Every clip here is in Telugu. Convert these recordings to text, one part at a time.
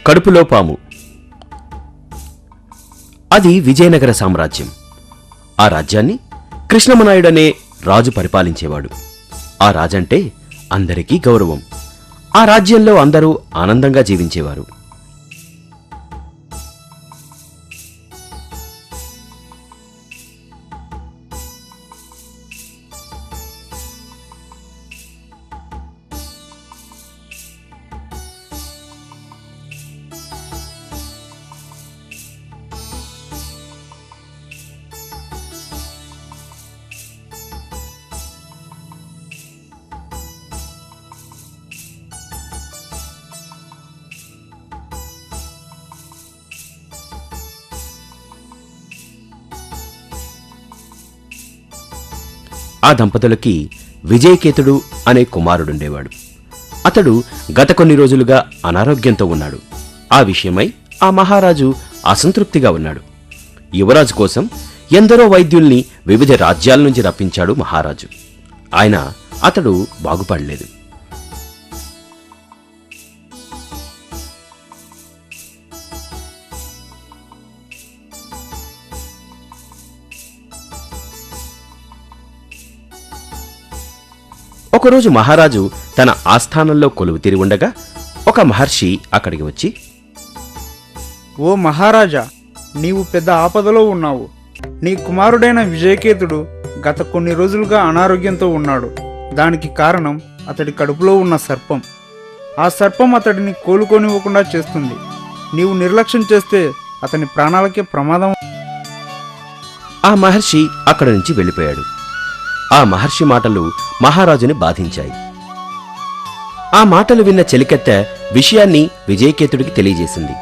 కడుపులో పాము. అది విజయనగర సామ్రాజ్యం. ఆ రాజ్యాన్ని కృష్ణమనాయుడనే రాజు పరిపాలించేవాడు. ఆ రాజంటే అందరికీ గౌరవం. ఆ రాజ్యంలో అందరూ ఆనందంగా జీవించేవారు. ఆ దంపతులకి విజయకేతుడు అనే కుమారుడుండేవాడు. అతడు గత కొన్ని రోజులుగా అనారోగ్యంతో ఉన్నాడు. ఆ విషయమై ఆ మహారాజు అసంతృప్తిగా ఉన్నాడు. యువరాజు కోసం ఎందరో వైద్యుల్ని వివిధ రాజ్యాల నుంచి రప్పించాడు మహారాజు. ఆయన అతడు బాగుపడలేదు. ఒకరోజు మహారాజు తన ఆస్థానంలో కొలువు తీరి ఉండగా ఒక మహర్షి అక్కడికి వచ్చి, ఓ మహారాజా, నీవు పెద్ద ఆపదలో ఉన్నావు. నీ కుమారుడైన విజయకేతుడు గత కొన్ని రోజులుగా అనారోగ్యంతో ఉన్నాడు. దానికి కారణం అతడి కడుపులో ఉన్న సర్పం. ఆ సర్పం అతడిని కోలుకోనివ్వకుండా చేస్తుంది. నీవు నిర్లక్ష్యం చేస్తే అతని ప్రాణాలకే ప్రమాదం. ఆ మహర్షి అక్కడి నుంచి వెళ్ళిపోయాడు. ఆ మహర్షి మాటలు మహారాజుని బాధించాయి. ఆ మాటలు విన్న చెలికత్తె విషయాన్ని విజయకేతుడికి తెలియజేసింది.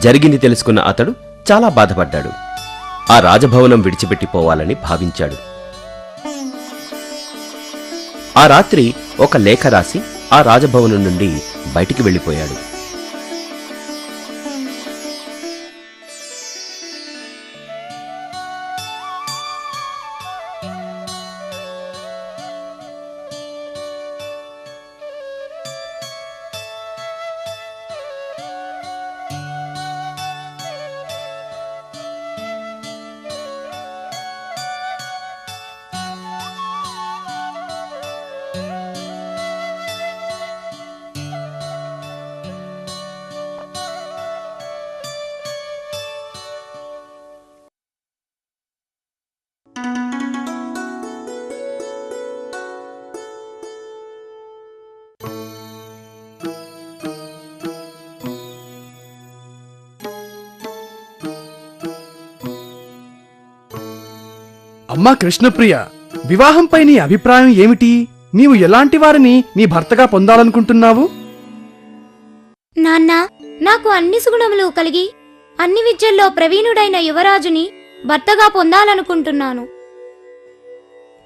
జరిగింది తెలుసుకున్న అతడు చాలా బాధపడ్డాడు. ఆ రాజభవనం విడిచిపెట్టిపోవాలని భావించాడు. ఆ రాత్రి ఒక లేఖ రాసి ఆ రాజభవనం నుండి బయటికి వెళ్ళిపోయాడు. అమ్మా కృష్ణప్రియ, వివాహంపై నీ అభిప్రాయం ఏమిటి? నీవు ఎలాంటి వారిని నీ భర్తగా పొందాలనుకుంటున్నావు? నాన్నా, నాకు అన్ని సుగుణములు కలిగి అన్ని విద్యల్లో ప్రవీణుడైన యువరాజుని భర్తగా పొందాలనుకుంటున్నాను.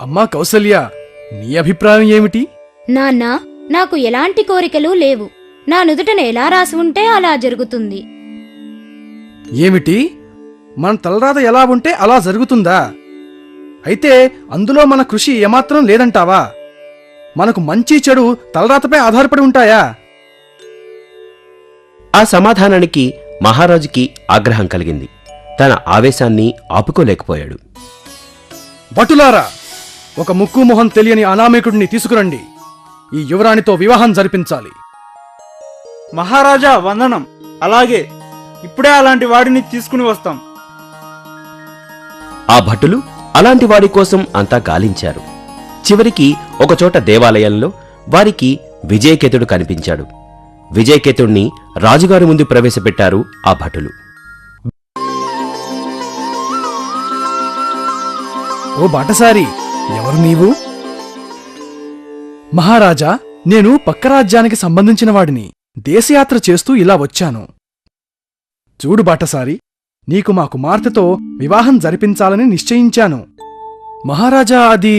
అమ్మా కౌసల్య, నీ అభిప్రాయం ఏమిటి? నాన్నా, నాకు ఎలాంటి కోరికలు లేవు. నా నుదుటన ఎలా రాసి ఉంటే అలా జరుగుతుంది. ఏమిటి? మన తలరాత ఎలా ఉంటే అలా జరుగుతుందా? అయితే అందులో మన కృషి ఏమాత్రం లేదంటావా? మనకు మంచి చెడు తలరాతపై ఆధారపడి ఉంటాయా? ఆ సమాధానానికి మహారాజుకి ఆగ్రహం కలిగింది. తన ఆవేశాన్ని ఆపుకోలేకపోయాడు. భటులారా, ఒక ముక్కు మొహం తెలియని అనామకుడిని తీసుకురండి. ఈ యువరాణితో వివాహం జరిపించాలి. మహారాజా వందనం. అలాగే, ఇప్పుడే అలాంటి వాడిని తీసుకుని వస్తాం. ఆ భటులు అలాంటి వాడి కోసం అంతా గాలించారు. చివరికి ఒకచోట దేవాలయంలో వారికి విజయకేతుడు కనిపించాడు. విజయకేతుణ్ణి రాజుగారి ముందు ప్రవేశపెట్టారు ఆ భటులు. ఓ బాటసారి, ఎవరు నీవు? మహారాజా, నేను పక్క రాజ్యానికి సంబంధించిన వాడిని. దేశయాత్ర చేస్తూ ఇలా వచ్చాను. చూడు బాటసారి, నీకు మా కుమార్తెతో వివాహం జరిపించాలని నిశ్చయించాను. మహారాజా, అది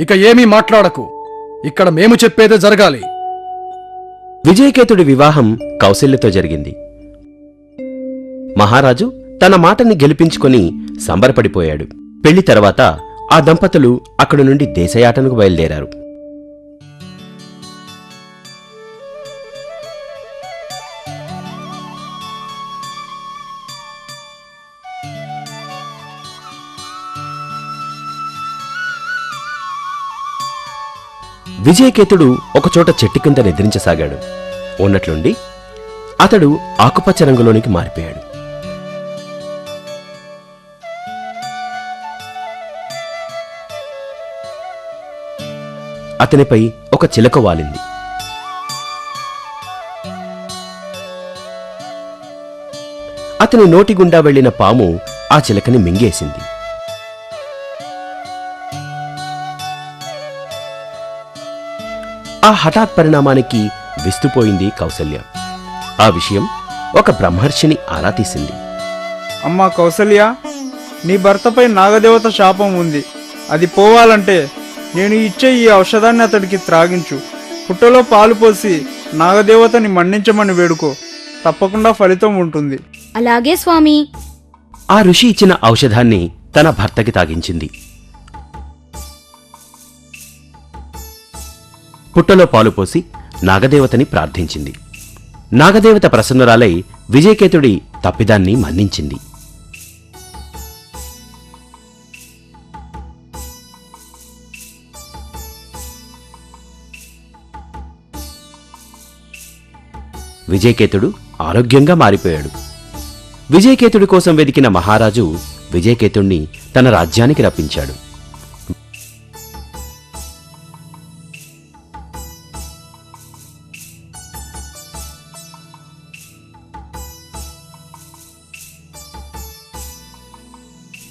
ఇక ఏమీ మాట్లాడకు. ఇక్కడ మేము చెప్పేదే జరగాలి. విజయకేతుడి వివాహం కౌశల్యతో జరిగింది. మహారాజు తన మాటని గెలిపించుకొని సంబరపడిపోయాడు. పెళ్లి తర్వాత ఆ దంపతులు అక్కడి నుండి దేశయాటనకు బయలుదేరారు. విజయకేతుడు ఒకచోట చెట్టు కింద నిద్రించసాగాడు. ఉన్నట్లుండి అతడు ఆకుపచ్చ రంగులోనికి మారిపోయాడు. అతనిపై ఒక చిలక వాలింది. అతని నోటి గుండా వెళ్లిన పాము ఆ చిలకని మింగేసింది. ఆ హఠాత్ పరిణామానికి విస్తుపోయింది కౌసల్య. ఆ విషయం ఒక బ్రహ్మర్షిని ఆరా తీసింది. అమ్మా కౌసల్య, నీ భర్తపై నాగదేవత శాపం ఉంది. అది పోవాలంటే నేను ఇచ్చే ఈ ఔషధాన్ని అతడికి త్రాగించు. పుట్టలో పాలు పోసి నాగదేవతని మన్నించమని వేడుకో. తప్పకుండా ఫలితం ఉంటుంది. అలాగే స్వామి. ఆ ఋషి ఇచ్చిన ఔషధాన్ని తన భర్తకి తాగించింది. పుట్టలో పాలు పోసి నాగదేవతని ప్రార్థించింది. నాగదేవత ప్రసన్నురాలై విజయకేతుడి తప్పిదాన్ని మన్నించింది. విజయకేతుడు ఆరోగ్యంగా మారిపోయాడు. విజయకేతుడి కోసం వెదికిన మహారాజు విజయకేతుణ్ణి తన రాజ్యానికి రప్పించాడు.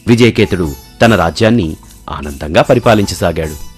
విజయకేతుడు తన రాజ్యాన్ని ఆనందంగా పరిపాలించసాగాడు.